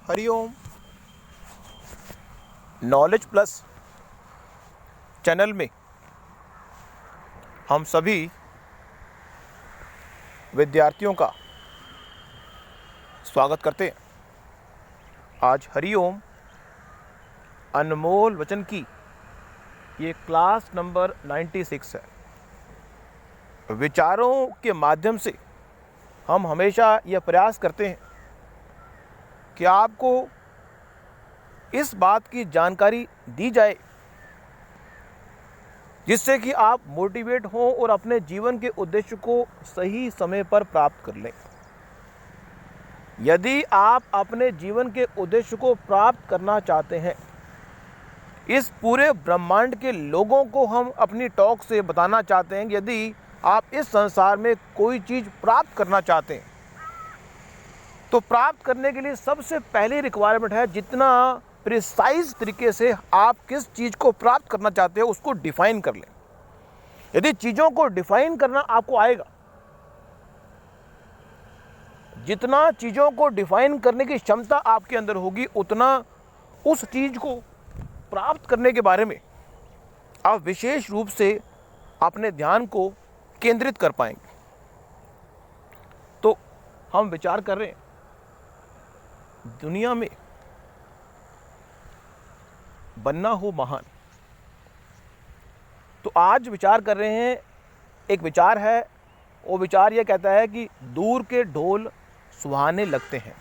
Hariom. Knowledge plus channel में हम सभी विद्यार्थियों का स्वागत करते हैं। आज हरिओम अनमोल वचन की ये क्लास नंबर 96 है। विचारों के माध्यम से हम हमेशा यह प्रयास करते हैं कि आपको इस बात की जानकारी दी जाए जिससे कि आप मोटिवेट हों और अपने जीवन के उद्देश्य को सही समय पर प्राप्त कर लें। यदि आप अपने जीवन के उद्देश्य को प्राप्त करना चाहते हैं, इस पूरे ब्रह्मांड के लोगों को हम अपनी टॉक से बताना चाहते हैं, यदि आप इस संसार में कोई चीज़ प्राप्त करना चाहते हैं तो प्राप्त करने के लिए सबसे पहली रिक्वायरमेंट है जितना प्रिसाइज तरीके से आप किस चीज़ को प्राप्त करना चाहते हो उसको डिफाइन कर लें। यदि चीज़ों को डिफाइन करना आपको आएगा, जितना चीज़ों को डिफाइन करने की क्षमता आपके अंदर होगी, उतना उस चीज़ को प्राप्त करने के बारे में आप विशेष रूप से अपने ध्यान को केंद्रित कर पाएंगे। तो हम विचार कर रहे हैं दुनिया में बनना हो महान। तो आज विचार कर रहे हैं, एक विचार है, वो विचार ये कहता है कि दूर के ढोल सुहाने लगते हैं।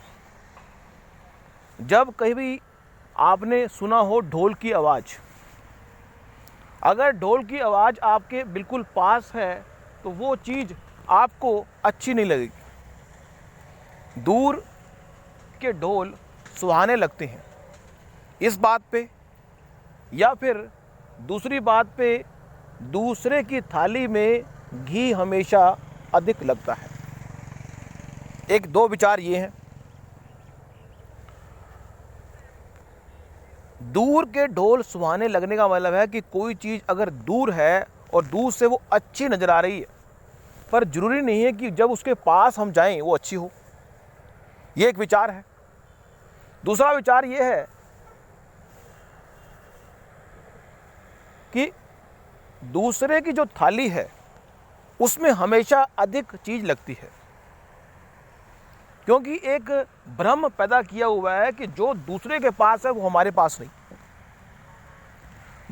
जब कभी आपने सुना हो ढोल की आवाज़, अगर ढोल की आवाज़ आपके बिल्कुल पास है तो वो चीज़ आपको अच्छी नहीं लगेगी। दूर के ढोल सुहाने लगते हैं, इस बात पे या फिर दूसरी बात पे, दूसरे की थाली में घी हमेशा अधिक लगता है। एक दो विचार ये हैं। दूर के ढोल सुहाने लगने का मतलब है कि कोई चीज़ अगर दूर है और दूर से वो अच्छी नज़र आ रही है, पर ज़रूरी नहीं है कि जब उसके पास हम जाएं वो अच्छी हो। ये एक विचार है। दूसरा विचार ये है कि दूसरे की जो थाली है उसमें हमेशा अधिक चीज़ लगती है, क्योंकि एक भ्रम पैदा किया हुआ है कि जो दूसरे के पास है वो हमारे पास नहीं।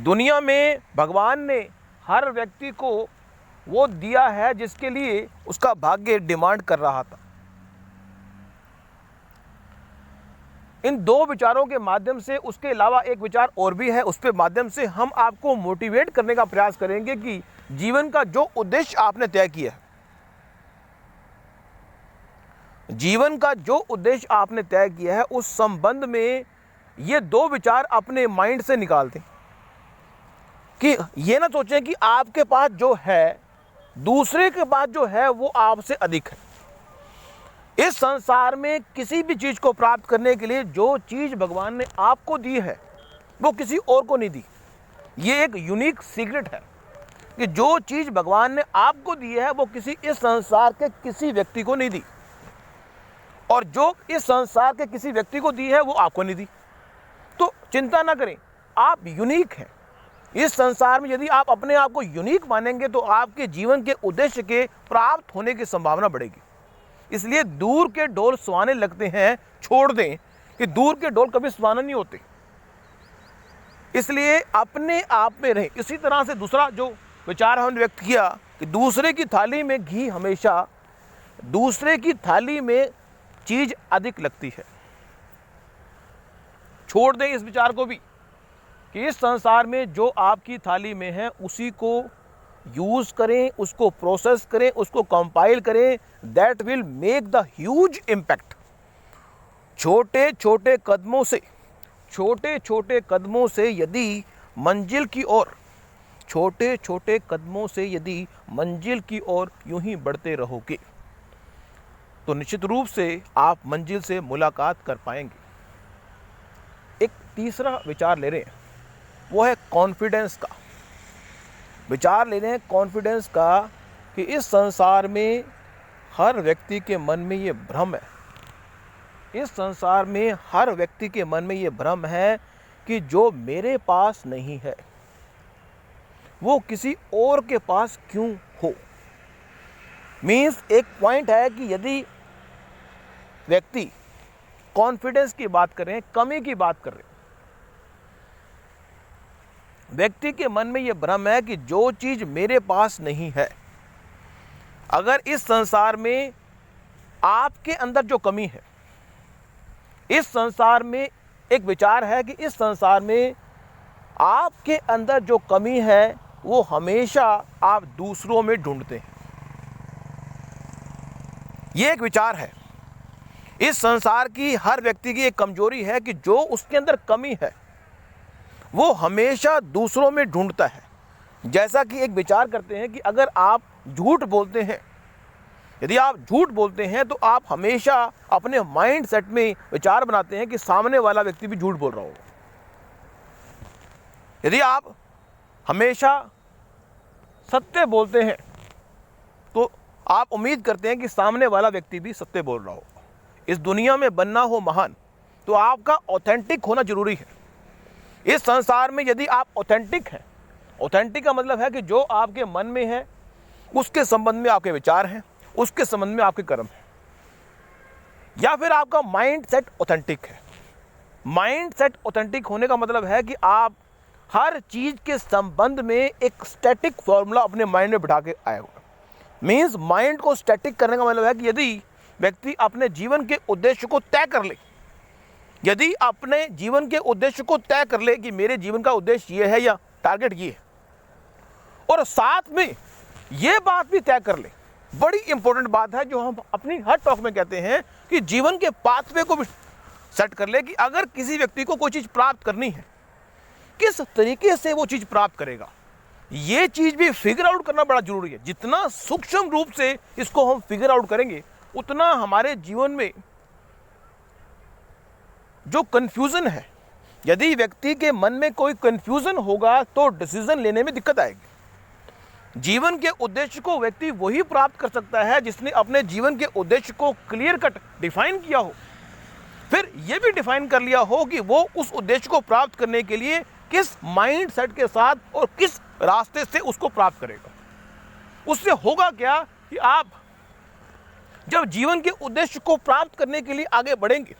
दुनिया में भगवान ने हर व्यक्ति को वो दिया है जिसके लिए उसका भाग्य डिमांड कर रहा था। इन दो विचारों के माध्यम से, उसके अलावा एक विचार और भी है, उसके माध्यम से हम आपको मोटिवेट करने का प्रयास करेंगे कि जीवन का जो उद्देश्य आपने तय किया है, जीवन का जो उद्देश्य आपने तय किया है, उस संबंध में ये दो विचार अपने माइंड से निकाल दें कि ये ना सोचें कि आपके पास जो है, दूसरे के पास जो है वो आपसे अधिक है। इस संसार में किसी भी चीज़ को प्राप्त करने के लिए जो चीज़ भगवान ने आपको दी है वो किसी और को नहीं दी। ये एक यूनिक सीक्रेट है कि जो चीज़ भगवान ने आपको दी है वो किसी इस संसार के किसी व्यक्ति को नहीं दी, और जो इस संसार के किसी व्यक्ति को दी है वो आपको नहीं दी। तो चिंता ना करें, आप यूनिक हैं। इस संसार में यदि आप अपने आप को यूनिक मानेंगे तो आपके जीवन के उद्देश्य के प्राप्त होने की संभावना बढ़ेगी। इसलिए दूर के ढोल सुहाने लगते हैं, छोड़ दें कि दूर के ढोल कभी सुहाने नहीं होते। इसलिए अपने आप में रहें। इसी तरह से दूसरा जो विचार हमने व्यक्त किया कि दूसरे की थाली में घी हमेशा, दूसरे की थाली में चीज़ अधिक लगती है। छोड़ दें इस विचार को भी कि इस संसार में जो आपकी थाली में है उसी को यूज़ करें, उसको प्रोसेस करें, उसको कंपाइल करें। That will make the huge impact. छोटे छोटे कदमों से यदि मंजिल की ओर, छोटे छोटे कदमों से यदि मंजिल की ओर यूं ही बढ़ते रहोगे तो निश्चित रूप से आप मंजिल से मुलाकात कर पाएंगे। एक तीसरा विचार ले रहे हैं, वो है कॉन्फिडेंस का। विचार ले रहे हैं कॉन्फिडेंस का कि इस संसार में हर व्यक्ति के मन में ये भ्रम है इस संसार में हर व्यक्ति के मन में ये भ्रम है कि जो मेरे पास नहीं है वो किसी और के पास क्यों हो। मीन्स एक पॉइंट है कि यदि व्यक्ति कॉन्फिडेंस की बात करें, कमी की बात करें, व्यक्ति के मन में यह भ्रम है कि जो चीज मेरे पास नहीं है, अगर इस संसार में आपके अंदर जो कमी है, इस संसार में एक विचार है कि इस संसार में आपके अंदर जो कमी है वो हमेशा आप दूसरों में ढूंढते हैं। ये एक विचार है। इस संसार की हर व्यक्ति की एक कमजोरी है कि जो उसके अंदर कमी है वो हमेशा दूसरों में ढूंढता है। जैसा कि एक विचार करते हैं कि अगर आप झूठ बोलते हैं, यदि आप झूठ बोलते हैं तो आप हमेशा अपने माइंड सेट में विचार बनाते हैं कि सामने वाला व्यक्ति भी झूठ बोल रहा होगा। यदि आप हमेशा सत्य बोलते हैं तो आप उम्मीद करते हैं कि सामने वाला व्यक्ति भी सत्य बोल रहा होगा। इस दुनिया में बनना हो महान तो आपका ऑथेंटिक होना जरूरी है। इस संसार में यदि आप ऑथेंटिक हैं, ऑथेंटिक का मतलब है कि जो आपके मन में है उसके संबंध में आपके विचार हैं, उसके संबंध में आपके कर्म हैं, या फिर आपका माइंड सेट ऑथेंटिक है। माइंड सेट ऑथेंटिक होने का मतलब है कि आप हर चीज के संबंध में एक स्टैटिक फॉर्मूला अपने माइंड में बिठा के आए हुए। मीन्स माइंड को स्टैटिक करने का मतलब है कि यदि व्यक्ति अपने जीवन के उद्देश्य को तय कर ले, यदि अपने जीवन के उद्देश्य को तय कर ले कि मेरे जीवन का उद्देश्य ये है या टारगेट ये है, और साथ में ये बात भी तय कर ले, बड़ी इंपॉर्टेंट बात है जो हम अपनी हर टॉक में कहते हैं कि जीवन के पाथवे को भी सेट कर ले कि अगर किसी व्यक्ति को कोई चीज प्राप्त करनी है, किस तरीके से वो चीज प्राप्त करेगा, ये चीज भी फिगर आउट करना बड़ा जरूरी है। जितना सूक्ष्म रूप से इसको हम फिगर आउट करेंगे उतना हमारे जीवन में जो कंफ्यूजन है, यदि व्यक्ति के मन में कोई कंफ्यूजन होगा तो डिसीजन लेने में दिक्कत आएगी। जीवन के उद्देश्य को व्यक्ति वही प्राप्त कर सकता है जिसने अपने जीवन के उद्देश्य को क्लियर कट डिफाइन किया हो, फिर यह भी डिफाइन कर लिया हो कि वो उस उद्देश्य को प्राप्त करने के लिए किस माइंड सेट के साथ और किस रास्ते से उसको प्राप्त करेगा। उससे होगा क्या कि आप जब जीवन के उद्देश्य को प्राप्त करने के लिए आगे बढ़ेंगे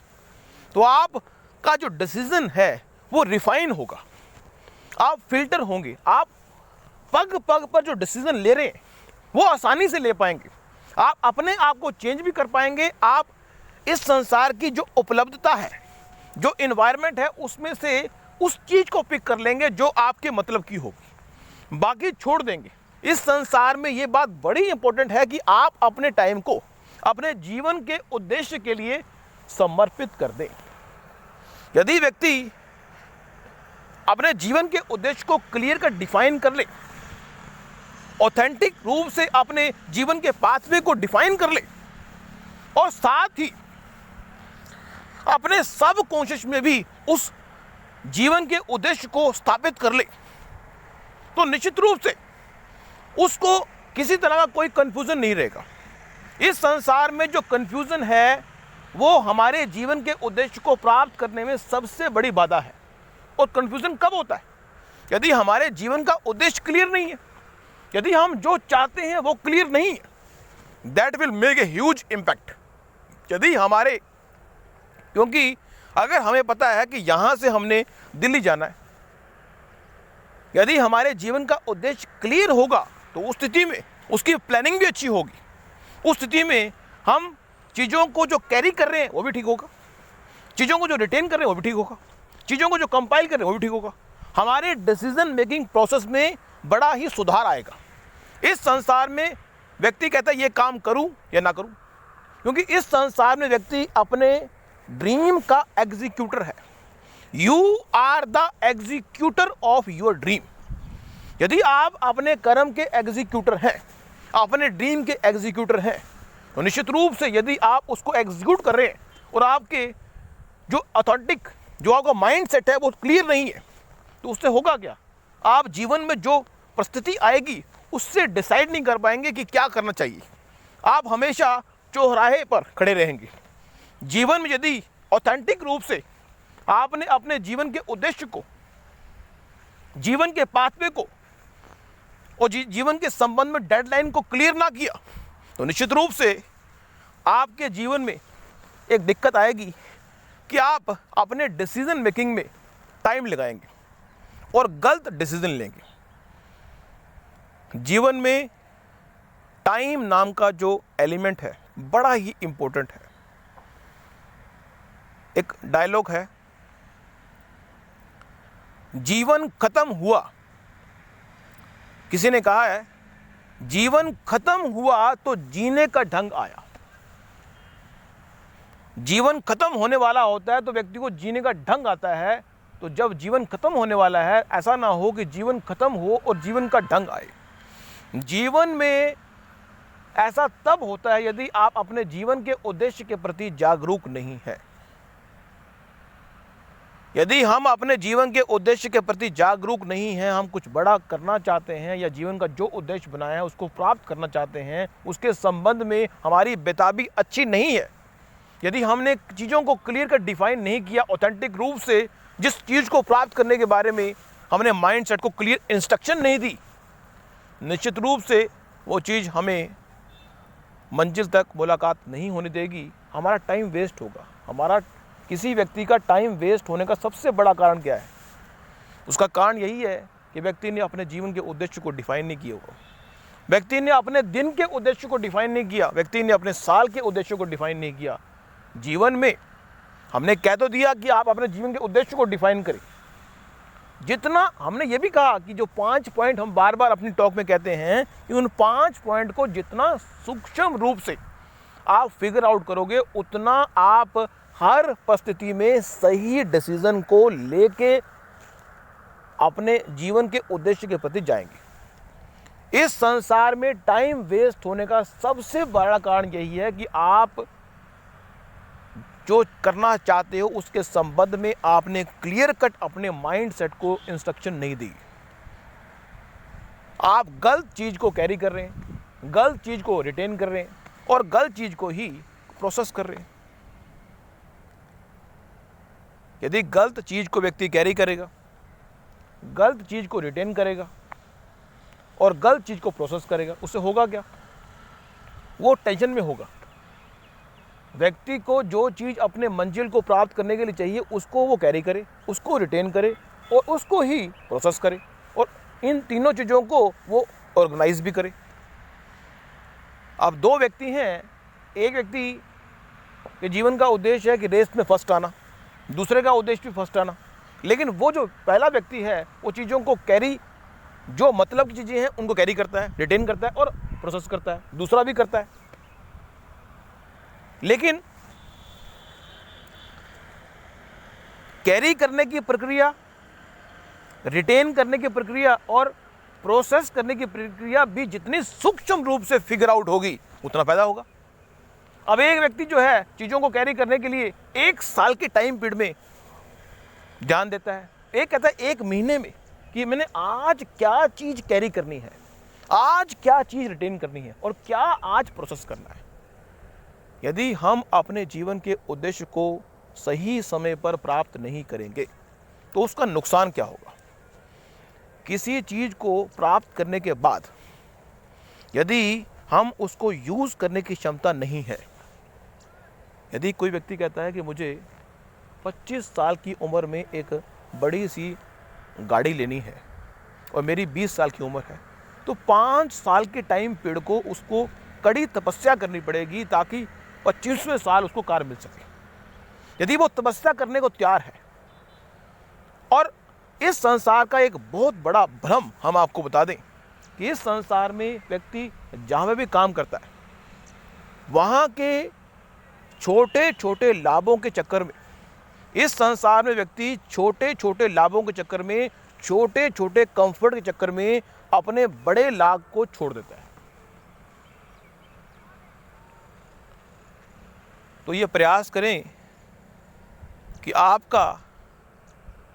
तो आपका जो डिसीजन है वो रिफाइन होगा, आप फिल्टर होंगे, आप पग पग पर जो डिसीजन ले रहे हैं वो आसानी से ले पाएंगे, आप अपने आप को चेंज भी कर पाएंगे। आप इस संसार की जो उपलब्धता है, जो इन्वायरमेंट है, उसमें से उस चीज को पिक कर लेंगे जो आपके मतलब की होगी, बाकी छोड़ देंगे। इस संसार में ये बात बड़ी इंपॉर्टेंट है कि आप अपने टाइम को अपने जीवन के उद्देश्य के लिए समर्पित कर दें। यदि व्यक्ति अपने जीवन के उद्देश्य को क्लियर कर डिफाइन कर ले, ऑथेंटिक रूप से अपने जीवन के पाथवे को डिफाइन कर ले और साथ ही अपने सब कॉन्शियस में भी उस जीवन के उद्देश्य को स्थापित कर ले, तो निश्चित रूप से उसको किसी तरह का कोई कंफ्यूजन नहीं रहेगा। इस संसार में जो कंफ्यूजन है वो हमारे जीवन के उद्देश्य को प्राप्त करने में सबसे बड़ी बाधा है। और कंफ्यूजन कब होता है? यदि हमारे जीवन का उद्देश्य क्लियर नहीं है, यदि हम जो चाहते हैं वो क्लियर नहीं है, that will make a huge impact. यदि हमारे, क्योंकि अगर हमें पता है कि यहां से हमने दिल्ली जाना है, यदि हमारे जीवन का उद्देश्य क्लियर होगा तो उस स्थिति में उसकी प्लानिंग भी अच्छी होगी। उस स्थिति में हम चीज़ों को जो कैरी कर रहे हैं वो भी ठीक होगा, चीज़ों को जो रिटेन कर रहे हैं वो भी ठीक होगा, चीज़ों को जो कंपाइल कर रहे हैं वो भी ठीक होगा। हमारे डिसीजन मेकिंग प्रोसेस में बड़ा ही सुधार आएगा। इस संसार में व्यक्ति कहता है ये काम करूं या ना करूं, क्योंकि इस संसार में व्यक्ति अपने ड्रीम का एग्जीक्यूटर है। You are the executor of your dream. यदि आप अपने कर्म के एग्जीक्यूटर हैं, अपने ड्रीम के एग्जीक्यूटर हैं, तो निश्चित रूप से यदि आप उसको एग्जीक्यूट कर रहे हैं और आपके जो ऑथेंटिक, जो आपका माइंड सेट है वो क्लियर नहीं है, तो उससे होगा क्या? आप जीवन में जो परिस्थिति आएगी उससे डिसाइड नहीं कर पाएंगे कि क्या करना चाहिए। आप हमेशा चौराहे पर खड़े रहेंगे। जीवन में यदि ऑथेंटिक रूप से आपने अपने जीवन के उद्देश्य को, जीवन के पाथवे को और जीवन के संबंध में डेडलाइन को क्लियर ना किया, तो निश्चित रूप से आपके जीवन में एक दिक्कत आएगी कि आप अपने डिसीजन मेकिंग में टाइम लगाएंगे और गलत डिसीजन लेंगे। जीवन में टाइम नाम का जो एलिमेंट है बड़ा ही इंपॉर्टेंट है। एक डायलॉग है, जीवन खत्म हुआ, किसी ने कहा है जीवन खत्म हुआ तो जीने का ढंग आया। जीवन खत्म होने वाला होता है तो व्यक्ति को जीने का ढंग आता है। तो जब जीवन खत्म होने वाला है, ऐसा ना हो कि जीवन खत्म हो और जीवन का ढंग आए। जीवन में ऐसा तब होता है यदि आप अपने जीवन के उद्देश्य के प्रति जागरूक नहीं है। यदि हम अपने जीवन के उद्देश्य के प्रति जागरूक नहीं हैं, हम कुछ बड़ा करना चाहते हैं या जीवन का जो उद्देश्य बनाया है उसको प्राप्त करना चाहते हैं, उसके संबंध में हमारी बेताबी अच्छी नहीं है, यदि हमने चीज़ों को क्लियर कर डिफाइन नहीं किया ऑथेंटिक रूप से, जिस चीज़ को प्राप्त करने के बारे में हमने माइंडसेट को क्लियर इंस्ट्रक्शन नहीं दी, निश्चित रूप से वो चीज़ हमें मंजिल तक मुलाकात नहीं होने देगी। हमारा टाइम वेस्ट होगा। हमारा किसी व्यक्ति का टाइम वेस्ट होने का सबसे बड़ा कारण क्या है? उसका कारण यही है कि व्यक्ति ने अपने जीवन के उद्देश्य को डिफाइन नहीं किया होगा, व्यक्ति ने अपने दिन के उद्देश्य को डिफाइन नहीं किया, व्यक्ति ने अपने साल के उद्देश्य को डिफाइन नहीं किया। जीवन में हमने कह तो दिया कि आप अपने जीवन के उद्देश्य को डिफाइन करें। जितना हमने ये भी कहा कि जो 5 पॉइंट हम बार बार अपनी टॉक में कहते हैं कि उन 5 पॉइंट को जितना सूक्ष्म रूप से आप फिगर आउट करोगे, उतना आप हर परिस्थिति में सही डिसीजन को लेके अपने जीवन के उद्देश्य के प्रति जाएंगे। इस संसार में टाइम वेस्ट होने का सबसे बड़ा कारण यही है कि आप जो करना चाहते हो उसके संबंध में आपने क्लियर कट अपने माइंड सेट को इंस्ट्रक्शन नहीं दी। आप गलत चीज को कैरी कर रहे हैं, गलत चीज को रिटेन कर रहे हैं और गलत चीज को ही प्रोसेस कर रहे हैं। यदि गलत चीज को व्यक्ति कैरी करेगा, गलत चीज को रिटेन करेगा और गलत चीज को प्रोसेस करेगा, उससे होगा क्या? वो टेंशन में होगा। व्यक्ति को जो चीज़ अपने मंजिल को प्राप्त करने के लिए चाहिए उसको वो कैरी करे, उसको रिटेन करे और उसको ही प्रोसेस करे और इन तीनों चीज़ों को वो ऑर्गेनाइज भी करे। अब 2 व्यक्ति हैं, एक व्यक्ति के जीवन का उद्देश्य है कि रेस में फर्स्ट आना, दूसरे का उद्देश्य भी फर्स्ट आना, लेकिन वो जो पहला व्यक्ति है वो चीज़ों को कैरी, जो मतलब की चीज़ें हैं उनको कैरी करता है, रिटेन करता है और प्रोसेस करता है, दूसरा भी करता है। लेकिन कैरी करने की प्रक्रिया, रिटेन करने की प्रक्रिया और प्रोसेस करने की प्रक्रिया भी जितनी सूक्ष्म रूप से फिगर आउट होगी उतना फायदा होगा। अब एक व्यक्ति जो है चीज़ों को कैरी करने के लिए 1 साल के टाइम पीरियड में ध्यान देता है, एक कहता है 1 महीने में कि मैंने आज क्या चीज़ कैरी करनी है, आज क्या चीज़ रिटेन करनी है और क्या आज प्रोसेस करना है। यदि हम अपने जीवन के उद्देश्य को सही समय पर प्राप्त नहीं करेंगे तो उसका नुकसान क्या होगा? किसी चीज़ को प्राप्त करने के बाद यदि हम उसको यूज़ करने की क्षमता नहीं है, यदि कोई व्यक्ति कहता है कि मुझे 25 साल की उम्र में एक बड़ी सी गाड़ी लेनी है और मेरी 20 साल की उम्र है, तो 5 साल के टाइम पीरियड को उसको कड़ी तपस्या करनी पड़ेगी ताकि 25वें साल उसको कार मिल सके। यदि वो तपस्या करने को तैयार है, और इस संसार का एक बहुत बड़ा भ्रम हम आपको बता दें कि इस संसार में व्यक्ति जहाँ भी काम करता है वहाँ के छोटे छोटे लाभों के चक्कर में, इस संसार में व्यक्ति छोटे छोटे लाभों के चक्कर में, छोटे छोटे कंफर्ट के चक्कर में अपने बड़े लाभ को छोड़ देता है। तो ये प्रयास करें कि आपका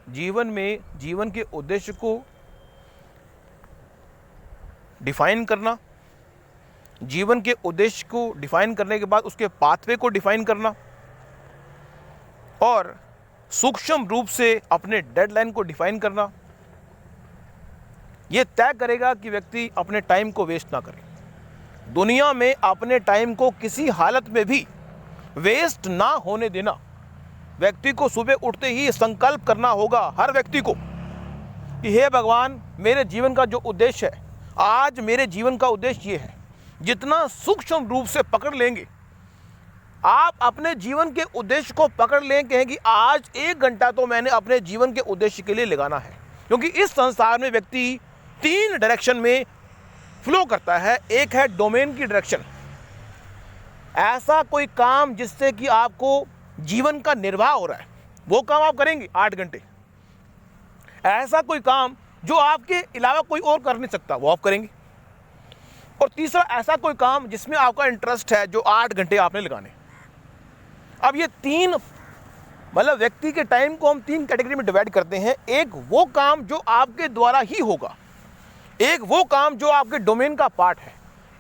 जीवन में जीवन के उद्देश्य को डिफाइन करना, जीवन के उद्देश्य को डिफाइन करने के बाद उसके पाथवे को डिफाइन करना और सूक्ष्म रूप से अपने डेडलाइन को डिफाइन करना, ये तय करेगा कि व्यक्ति अपने टाइम को वेस्ट ना करे। दुनिया में अपने टाइम को किसी हालत में भी वेस्ट ना होने देना। व्यक्ति को सुबह उठते ही संकल्प करना होगा, हर व्यक्ति को, कि हे भगवान, मेरे जीवन का जो उद्देश्य है, आज मेरे जीवन का उद्देश्य ये है। जितना सूक्ष्म रूप से पकड़ लेंगे आप अपने जीवन के उद्देश्य को, पकड़ लें, कहें कि आज 1 घंटा तो मैंने अपने जीवन के उद्देश्य के लिए लगाना है। क्योंकि इस संसार में व्यक्ति 3 डायरेक्शन में फ्लो करता है। एक है डोमेन की डायरेक्शन, ऐसा कोई काम जिससे कि आपको जीवन का निर्वाह हो रहा है, वो काम आप करेंगे 8 घंटे। ऐसा कोई काम जो आपके अलावा कोई और कर नहीं सकता, वो आप करेंगे। और तीसरा, ऐसा कोई काम जिसमें आपका इंटरेस्ट है, जो 8 घंटे आपने लगाने। अब ये 3 मतलब व्यक्ति के टाइम को हम 3 कैटेगरी में डिवाइड करते हैं। एक वो काम जो आपके द्वारा ही होगा, एक वो काम जो आपके डोमेन का पार्ट है,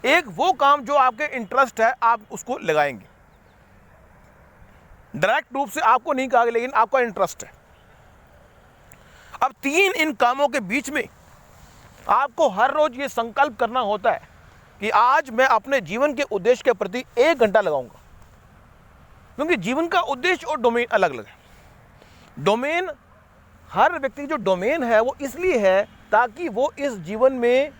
एक वो काम जो आपके इंटरेस्ट है, आप उसको लगाएंगे। डायरेक्ट रूप से आपको नहीं कहा, लेकिन आपका इंटरेस्ट है। अब 3 इन कामों के बीच में आपको हर रोज ये संकल्प करना होता है कि आज मैं अपने जीवन के उद्देश्य के प्रति 1 घंटा लगाऊंगा। क्योंकि जीवन का उद्देश्य और डोमेन अलग अलग है। डोमेन, हर व्यक्ति की जो डोमेन है वो इसलिए है ताकि वो इस जीवन में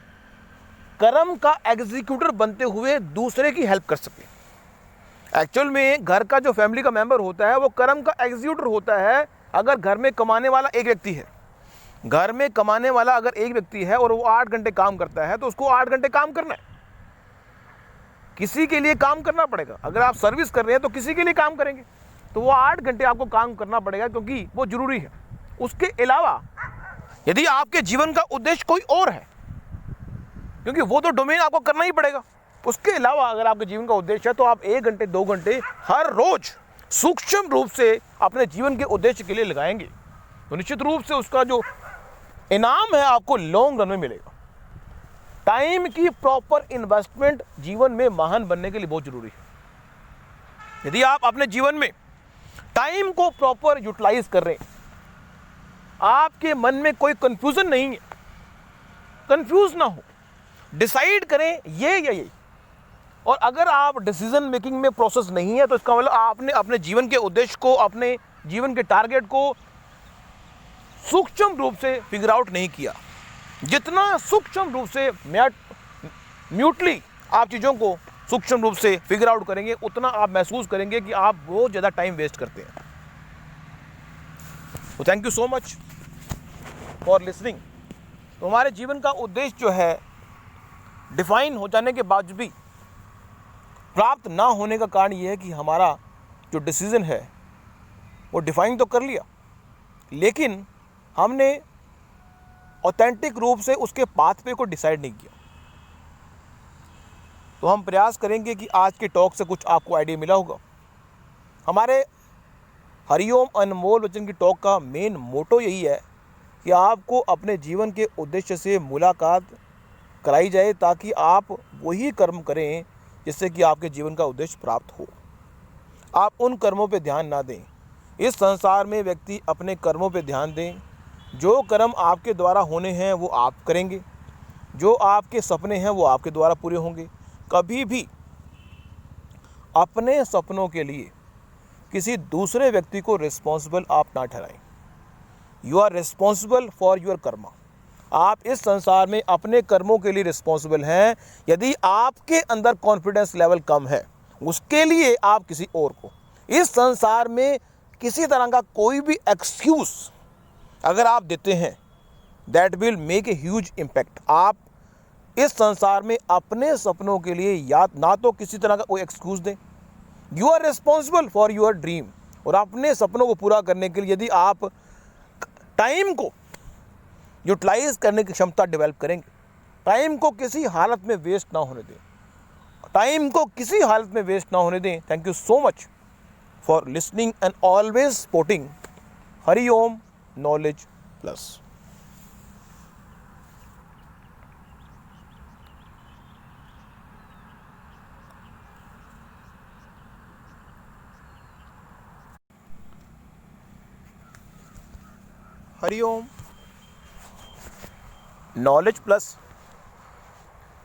कर्म का एग्जीक्यूटर बनते हुए दूसरे की हेल्प कर सके। एक्चुअल में घर का जो फैमिली का मेंबर होता है वो कर्म का एग्जीक्यूटर होता है। अगर घर में कमाने वाला एक व्यक्ति है, घर में कमाने वाला अगर एक व्यक्ति है और वो 8 घंटे काम करता है, तो उसको 8 घंटे काम करना है, किसी के लिए काम करना पड़ेगा। अगर आप सर्विस कर रहे हैं तो किसी के लिए काम करेंगे, तो वो 8 घंटे आपको काम करना पड़ेगा, क्योंकि वो जरूरी है। उसके अलावा यदि आपके जीवन का उद्देश्य कोई और है, क्योंकि वो तो डोमेन आपको करना ही पड़ेगा, उसके अलावा अगर आपके जीवन का उद्देश्य है, तो आप 1 घंटे 2 घंटे हर रोज सूक्ष्म रूप से अपने जीवन के उद्देश्य के लिए लगाएंगे, तो निश्चित रूप से उसका जो इनाम है आपको लॉन्ग रन में मिलेगा। टाइम की प्रॉपर इन्वेस्टमेंट जीवन में महान बनने के लिए बहुत जरूरी है। यदि आप अपने जीवन में टाइम को प्रॉपर यूटिलाइज कर रहे हैं, आपके मन में कोई कंफ्यूजन नहीं है, कंफ्यूज ना हो, डिसाइड करें ये या ये। और अगर आप डिसीजन मेकिंग में प्रोसेस नहीं है, तो इसका मतलब आपने अपने जीवन के उद्देश्य को, अपने जीवन के टारगेट को सूक्ष्म रूप से फिगर आउट नहीं किया। जितना सूक्ष्म रूप से म्यूटली आप चीज़ों को सूक्ष्म रूप से फिगर आउट करेंगे, उतना आप महसूस करेंगे कि आप बहुत ज़्यादा टाइम वेस्ट करते हैं। तो thank you so much for listening. तो हमारे जीवन का उद्देश्य जो है, डिफाइन हो जाने के बाद भी प्राप्त ना होने का कारण ये है कि हमारा जो डिसीजन है वो डिफाइन तो कर लिया, लेकिन हमने ऑथेंटिक रूप से उसके पाथवे को डिसाइड नहीं किया। तो हम प्रयास करेंगे कि आज के टॉक से कुछ आपको आइडिया मिला होगा। हमारे हरिओम अनमोल वचन की टॉक का मेन मोटो यही है कि आपको अपने जीवन के उद्देश्य से मुलाकात कराई जाए, ताकि आप वही कर्म करें जिससे कि आपके जीवन का उद्देश्य प्राप्त हो। आप उन कर्मों पे ध्यान ना दें। इस संसार में व्यक्ति अपने कर्मों पे ध्यान दें। जो कर्म आपके द्वारा होने हैं वो आप करेंगे, जो आपके सपने हैं वो आपके द्वारा पूरे होंगे। कभी भी अपने सपनों के लिए किसी दूसरे व्यक्ति को रिस्पॉन्सिबल आप ना ठहराएं। You are responsible for your karma. आप इस संसार में अपने कर्मों के लिए रिस्पॉन्सिबल हैं। यदि आपके अंदर कॉन्फिडेंस लेवल कम है, उसके लिए आप किसी और को, इस संसार में किसी तरह का कोई भी एक्सक्यूज अगर आप देते हैं, that will make a huge impact. आप इस संसार में अपने सपनों के लिए याद ना तो किसी तरह का कोई एक्सक्यूज दें। You are responsible for your dream. और अपने सपनों को पूरा करने के लिए यदि आप टाइम को यूटिलाइज करने की क्षमता डेवलप करेंगे, टाइम को किसी हालत में वेस्ट ना होने दें, टाइम को किसी हालत में वेस्ट ना होने दें। Thank you so much for listening and always supporting Hariom knowledge plus. Hariom. Knowledge plus